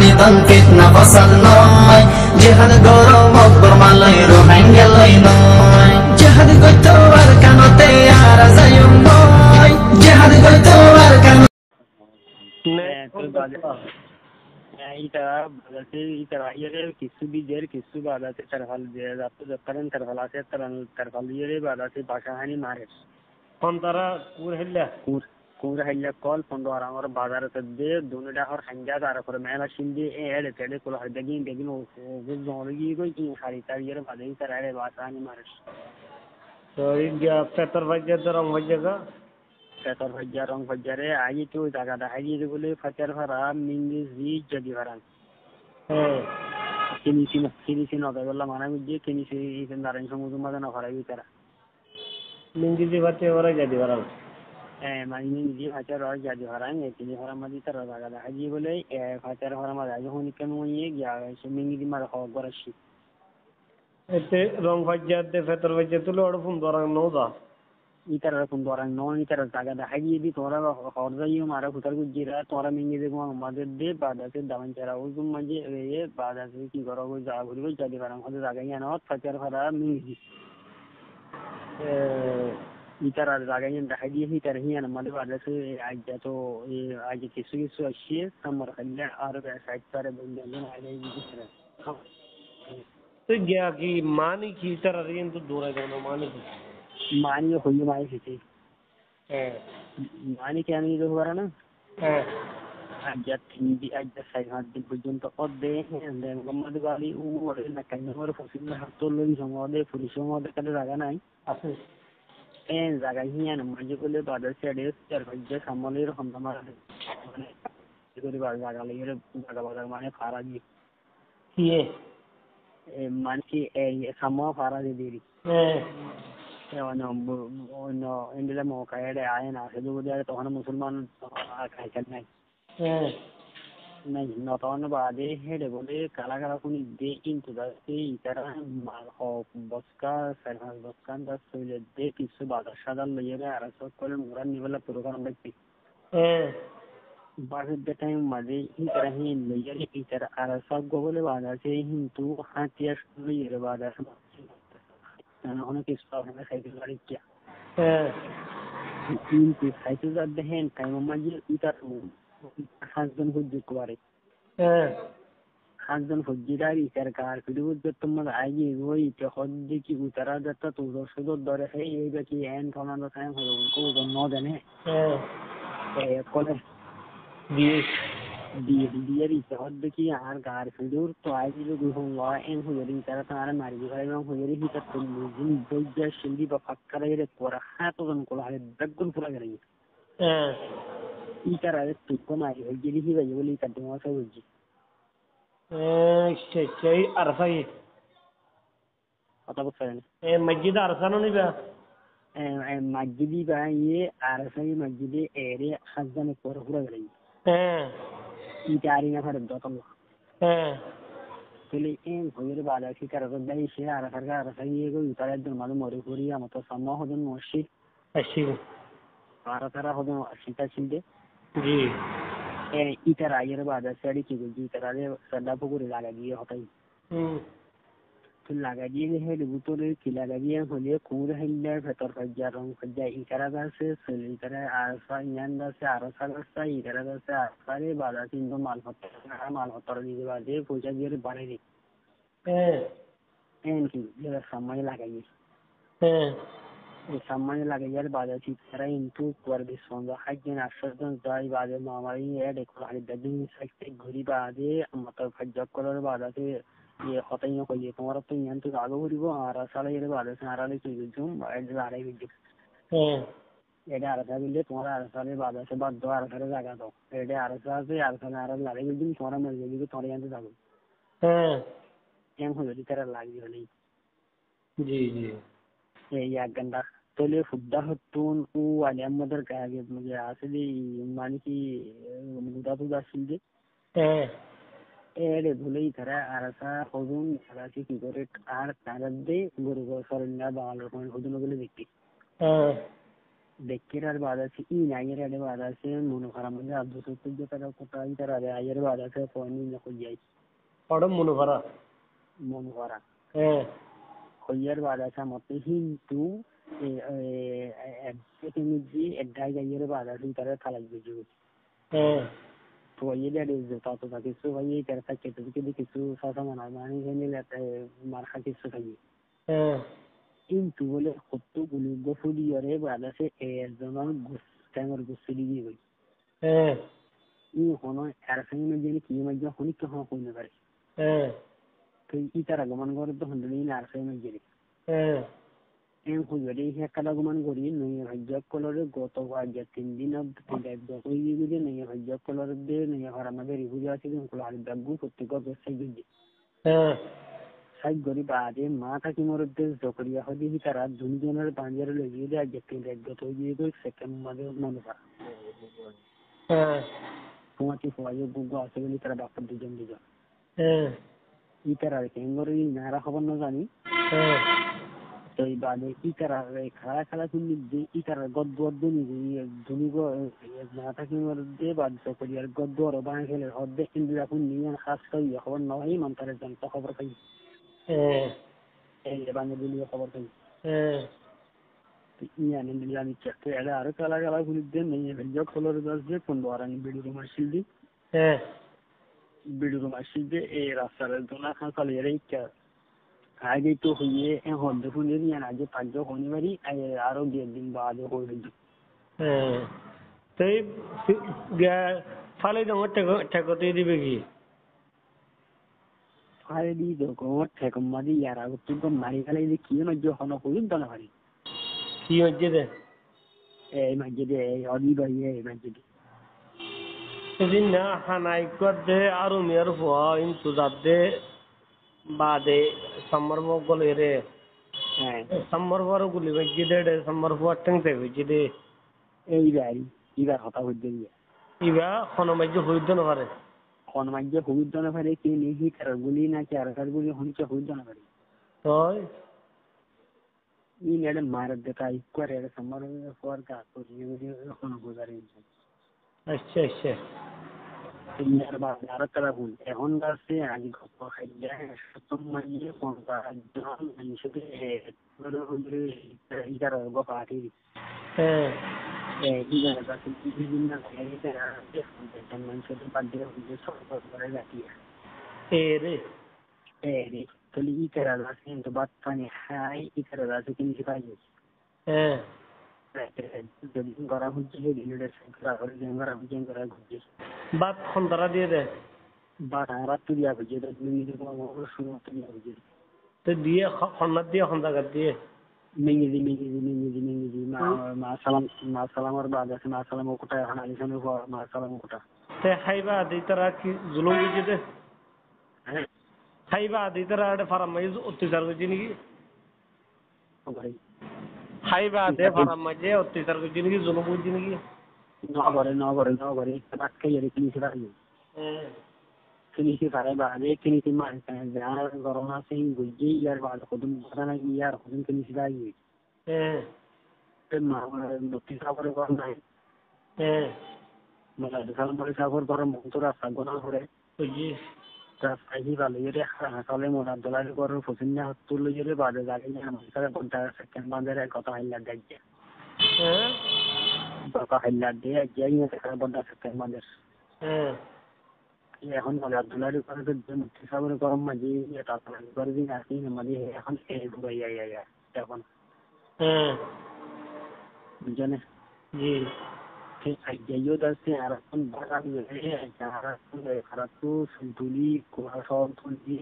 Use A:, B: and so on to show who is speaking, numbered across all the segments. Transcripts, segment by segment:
A: নিদন ফিতনা ফসল নয় জিহাদ গরম অকবর মালয় রোহিঙ্গা লই নয় জিহাদ গইতো আর কানতে আর যায়ুম নয় জিহাদ গইতো আর কান
B: কিছু বীজের কিছু বাদাতে তারফল দিয়ে যাতে যতক্ষণ তারফল আছে তারফল দিয়ে বাদাতে বাসা হানি মারে
C: তারা
B: কুর হাইলা কল পন্ড আর আমার বাজারে দিয়ে দুনিটা হর হাঙ্গা তারপরে মেলা সিন্দি এড়ে তেড়ে কোলা হয় দেখি দেখি ও জমে গিয়ে কই কি শাড়ি তাড়িয়ে বাদে তার এড়ে বাসা হানি মারে
C: তো এই পেতর ভাজ্যা তো রং ভাজ্যা
B: পেতর ভাজ্যা রং ভাজ্যারে আগে তো জায়গাটা হারিয়ে বলে ফাচার ভাড়া মিঙ্গি জি যদি ভাড়া কিনিছি নদে বললাম মানে বুঝিয়ে কিনিছি নারায়ণ সমুদ্র মাঝে না ভাড়াই তারা
C: মিঙ্গিজি ভাতে ওরা jadi orang
B: মানে মিঙ্গি ফাচার হয় যদি ভাড়া কিনি ভাড়া মাঝে তারা জায়গাটা হারিয়ে বলে ফাচার ভাড়া মাঝে যখন কেন ইয়ে গিয়া সে মিঙ্গি মাঝে হওয়া করাচ্ছি
C: এতে রং ভাজ্যা দে পেতর ভাজ্যা তুলে ওর ফোন দরাং নওদা
B: ইতারা ফোন দরাং নন ইতারা জায়গাটা হারিয়ে দি তোরা হর যাইও মারা ফুটার গুজিরা তোরা মিঙ্গি দেখো আমাদের দে বাদাতে দামান চারা ওই মাঝে এ বাদাতে কি করো যা ঘুরবে যদি ভাড়া হতে জায়গায় আনা ফাচার ভাড়া মিঙ্গি ইতারা জায়গায় দেখা দিয়ে ইতারা হিয়ান আমাদের বাদাতে আজ তো আজ কিছু কিছু আসছে আমার খাইলে আর সাইড তারে বন্ধু আগে বুঝছিলেন
C: তো গিয়া কি মানি কি তারা রিয়েন তো দৌড়ায় কেন
B: মানি হইলে মাই খেতে মানি কেন দিতে পারে না আজ সাইড হাত দিন পর্যন্ত মোহাম্মদ আলী ওরে না কেন ওর ফসিল হাত তোলো সমাদে পুলিশ সমাদে কালে জায়গা নাই
C: আছে
B: জায়গা হিয়ান মাঝে করলে বাজার সাইডে চার পাঁচটা সামলের হন্তা মারা মানে জায়গা লেগে জায়গা বাজার মানে ফাড়া দিয়ে
C: কি
B: মানুষকে সামহ ফাড়া দিয়ে দিই এন্ডিলে মৌকায় আয় না সে তখন মুসলমান খাইছেন নাই নাই নতন বাদে হেডে বলে কালা কালা কোন দে কিন্তু ইতারা মাল বসকা সাইহাস বসকান দা সইলে দে কিছু বাজার সাদার লইয়ে আর সব করে মোরা নিবেলা প্রোগ্রাম দেখছি বাজেট দে টাইম মাঝে ইতারা হিন লইয়ে ইতারা আর সব গোবলে বাজার সে কিন্তু হাতিয়ার লইয়ে বাজার অনেক কিছু আপনার সাইকেল গাড়ি কিয়া কিন্তু সাইকেল গাড়ি দেখেন টাইম মাঝে ইতার হাজবেন্ড হুজ্জুর করে হাজবেন্ড হুজ্জিরার ইতার কার ফিরুজ তোমার আগে ওই হদ্দি কি উতারা যাত্রা তো সুদর ধরে সেই এই কি এন কমান্ডো টাইম হলো উनको ন জানে কলে দিয়ে দিচ্ছে হদ্দি কি আর গার ফিরুর তো আগে যদি হল এন হুজুরি তারা তারা মারি দিবে এবং হুজুরি হিতার তো মুজিন বইজা সিন্ধি বা ফাক্কারা এর পরা হাত ওজন কোলা হাতে বেগুন পুরা গেল ইতারা তুকো মারি হইলি হি ভাই বলি কাটে মাসা বুঝি
C: সেই আরফাই
B: কথা বলছেন
C: মসজিদ আরসানো নিবা
B: মসজিদি বা ইয়ে আরফাই মসজিদে এরে হাজানে পর পুরা গেল ইতারি না ফারে দতল তাহলে এই হইরে বাজার কি কারো দেয় সে আরফার আরফাই ইয়ে গো ইতারের জন্য মানে মরে করি আমার তো সম্মান হজন মসজিদ
C: আসিব
B: আর তারা হজন সিটা ছিলতে
C: জি
B: ইতার আয়ের বাজার সাইডে কি বলছি ইতারে সাদা পুকুরে লাগা দিয়ে হতাই তো লাগা দিয়ে হেড বুতরে কি লাগা দিয়ে হলে কুর হাইলা ভেতর ফাজ্জা রং ফাজ্জা ইতারা গাছে ইতারা আরফা ইয়ান গাছে আরফা গাছে ইতারা গাছে আরফারে বাজার কিন্তু মাল হত্তর দিয়ে বাদে পয়সা দিয়ে বাড়াই দিই কি সময় লাগাই সামনে লাগে যার বাজার তারা কিন্তু করবে সন্ধ্যা একদিন 8 জন যাই বাজে মামারি এড কোলারি দিন সাইতে ঘুরি বাজে মত ফাজ্জা করার বাজাতে ইয়ে হতাই না কইয়ে তোমার তো ইয়ান তো আগে ঘুরিব আর সালে এর বাজে সারালে তুই জুম এড আড়াই ভিডিও এটা আর দিলে তোমার আর সালে বাজাতে বাদ আর সালে জায়গা দাও এটা আর সালে আর সালে আর আড়াই ভিডিও তোমার মরে যাবে তোমার ইয়ান তো যাবো এম হয়ে তারা লাগি হলি
C: জি জি
B: এই এক ঘন্টা তোলে ফুদ্দা হতুন ও আলিয়ামদের কাগে মানে আসলে মানে কি মুদা তুদা সিলদে এরে ভুলেই তারা আরসা হজুন তারা কি করে আর তারা দে গরু সরন্যা বাংলার কোন হজুন বলে দেখি Dekirar baada se ina yere da baada se munu haram da abdu su kujja kada kota itara da yere baada se poni ne kujai
C: Pada munufara.
B: munu hara koyar baada se motte hintu teknologi edda yere baada se itara kala juju to yele da zata to da kisu waye kar ta ke to kisu sa sama na mani ne la marha kisu kai কিন্তু বলে কতগুলো গফুলি ওরে বাদাসে একজনের গোস্তাঙ্গর গোসলি দিয়ে গই ই হনো আর সঙ্গে জেনে কি মাইয়া হনি তো হন কইনে পারে তো ই তার আগমন করে তো হন্ডলি না আর সঙ্গে জেনে এম হইরে হে কালা আগমন করি নই ভাজ্য কলরে গত ভাজ্য 3 দিন অব তিনটা কই দিয়ে নই ভাজ্য কলরে দে নই হারামা বেরি বুঝা আছে কোন কল আর দাগু প্রত্যেক গোসাই গই সাইড গরি বাদে মাথা কি মরতে জকরিয়া হদি তারা দুজনের বাঞ্জারে লাগিয়ে দেয় যেতে একগত হয়ে গিয়ে সেকেন্ড মাঝে মনে পড়া তোমাকে ফোয়াই গুগু আছে বলে তারা ডাক্তার দুজন ই তারা কেঙ্গরি নারা খবর না জানি তো এই বাদে ই তারা খাড়া খাড়া শুনি যে ই তারা গদ্দ নিজে ধুনি মাথা কি মরতে বাদ জকরিয়ার গদ্দ আর বাঁ খেলে হদ্দে কিন্তু এখন নিয়ে খাস খাই খবর না হয় মন্তারের জনতা খবর পাই বাঙালি খবর পাই ইয়ানে মিলানি চেষ্টা এলে আরো কালা কালা খুলিতে নেই ভেজা কলর গাছ দিয়ে কোন দোয়ারানি বিড়ি রুমার শিলদি বিড়ি রুমার শিলদি এই রাস্তার দোনা খান কালিয়ে ইচ্ছা আগে তো হইয়ে হদ্দে ফুলে নিয়ে আজ 5 শনিবারই আরো 2 দিন বাদে হয়ে গেল
C: তাই ফালে দঙ্গ ঠেকতে দিবে কি
B: ফালে দি দেখো ঠেকমাদি ইয়ার আগে তো মারি ফেলে যে কি মধ্যে হন হইল না পারি
C: কি হচ্ছে রে
B: এই মধ্যে এই অদি ভাই এই মধ্যে
C: সেদিন না হানাই দে আরো মেয়ের ফুয়া ইন্তু দে বাদে সম্মর্ব গলে রে সম্মর্বর গুলি বাজি দে সম্মর্ব টেংতে হইছে দে এইবার হতা হইতে দিয়া ইবা কোন মাঝে হইতে না পারে কোন মাঝে হইতে না পারে কি নিহি কার গুলি না কি আর কার গুলি হইতে হইতে না পারে তো ই নেড়ে মার দেতা ইকুয়ারে সম্মর্ব ফর কা তো নিয়ে কোন গুজারে আচ্ছা আচ্ছা ইয়ার বাদ আর কারা ভুল এখন গাছে আগে গপ খাইয়া সতম মাইয়ে কোনটা জন মানুষকে ইদার গপ আটি ইদার গাছে বিভিন্ন জায়গাতে আছে মানুষকে বাদ দিয়ে সব করে যাচ্ছে রে তলি ইতারা গাছে তো বাদ পানি হাই ইতারা গাছে কিনতে পাই যদি গড়া হচ্ছে ভিডিওটা করা করে গড়া হচ্ছে গড়া হচ্ছে বাদ খন্দরা দিয়ে দে বাদ রাত দিয়া হচ্ছে তো মিনি কোনো শুরু দিয়া হচ্ছে তো দিয়ে খন্না দিয়ে খন্দা কর দিয়ে মিঙ্গি মা সালামের বাদ আছে মা সালাম কোটা এখন আলিশানের পর মা সালাম কোটা তে খাইবা দি তারা কি জুলুম বুঝি দে খাইবা দি তারা ফারাম মাইজ অত্যাচার করছে নাকি ও ভাই খাইবা দে ফারাম মাঝে অত্যাচার করছে নাকি জুলুম করছে নাকি নগরে বাদ খাইয়ে কিনেছে বাড়ি কিনেছে পারে বাদে কিনেছে মাছ যার গরম আছে বুঝছি ইয়ার বাদ কদম কথা নাকি ইয়ার কদম কিনেছে বাড়ি নথি সাগরে ঘর নাই মানে সাগর ঘর মতো রাস্তা গোনা করে বুঝছি রাস্তায় ভালো ইয়ে হাসালে মোনা দোলার ঘরের পছন্দ তুলে গেলে বাদে গাড়ি আমার ঘন্টা সেকেন্ড বাজারে কথা হাইলার দেখছে কথা হাইলার দিয়ে যাই ঘন্টা সেকেন্ড বাজার এখন দোলারি করে মুক্তি সাগরে গরম মাঝে করে দিন আসি মাঝে এখন এখন বুঝনে জি যাইও যাচ্ছে আর এখন বাগান খারাপ তো তুলি কোহা সব তুলি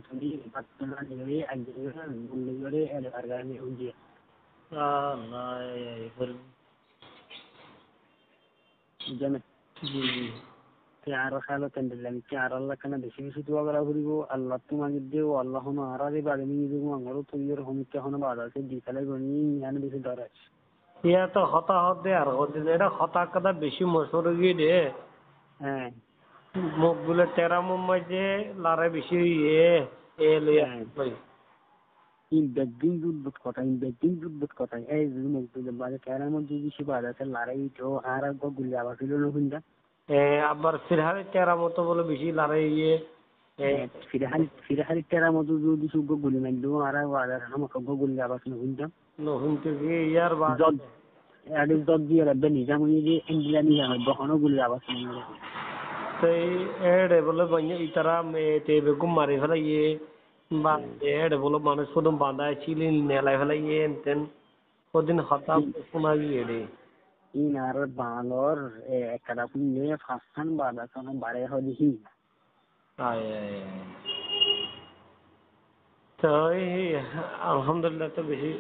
C: তুলি বাচ্চা নিয়ে বললে করে এলাকার গাড়ি উঠিয়ে বুঝনে জি আরো খালো তেন দিলাম কি আর আল্লাহ কেন বেশি বেশি দোয়া করা করিব আল্লাহ তোমাকে দেও আল্লাহ হন আরারে বাড়ি নিয়ে দেবো আমারও তৈরির হমিকা হন বাদ আছে বিকালে গনি ইয়ানে বেশি দর আছে ইয়া তো হতাহত দে আর এটা হতাহত কথা বেশি মশর গিয়ে দে হ্যাঁ মুখগুলো তেরা মুম্বাই যে লারে বেশি ইয়ে এ লইয়া
B: বেগদিন দুধ কথা বেগদিন দুধ কথা এই যদি মুক্তি বাজে কেরার মধ্যে বেশি বাজে আছে লড়াই তো আর গুলি আবার ছিল না হুন্দা
C: আবার ফিরহারি কেরামতো বলে বেশি লড়াই
B: ফিরহারি কেরার মধ্যে যদি সুগ গুলি মারলো আর বাজার আমাকে গুলি আবার ছিল হুন্দা
C: হুনতে গিয়ে ইয়ার বাদ
B: আর দত দিয়ে রাখবে নিজামুনি দিয়ে ইন্ডিয়া নিয়ে হয় বহনও গুলি আবার ছিল
C: তো এড়ে বলে ইতারা তে বেগম মারি ফেলাইয়ে বা এড়ে বলে মানুষ প্রথম বাঁধায় ছিলেন নেলাই ফেলাইয়ে এনতেন ওদিন হঠাৎ শোনা গিয়ে রে
B: আর বাংলোর একটা পুলে ফাঁসান বাধা কোনো বাড়ে হদি
C: তো আলহামদুলিল্লাহ তো বেশি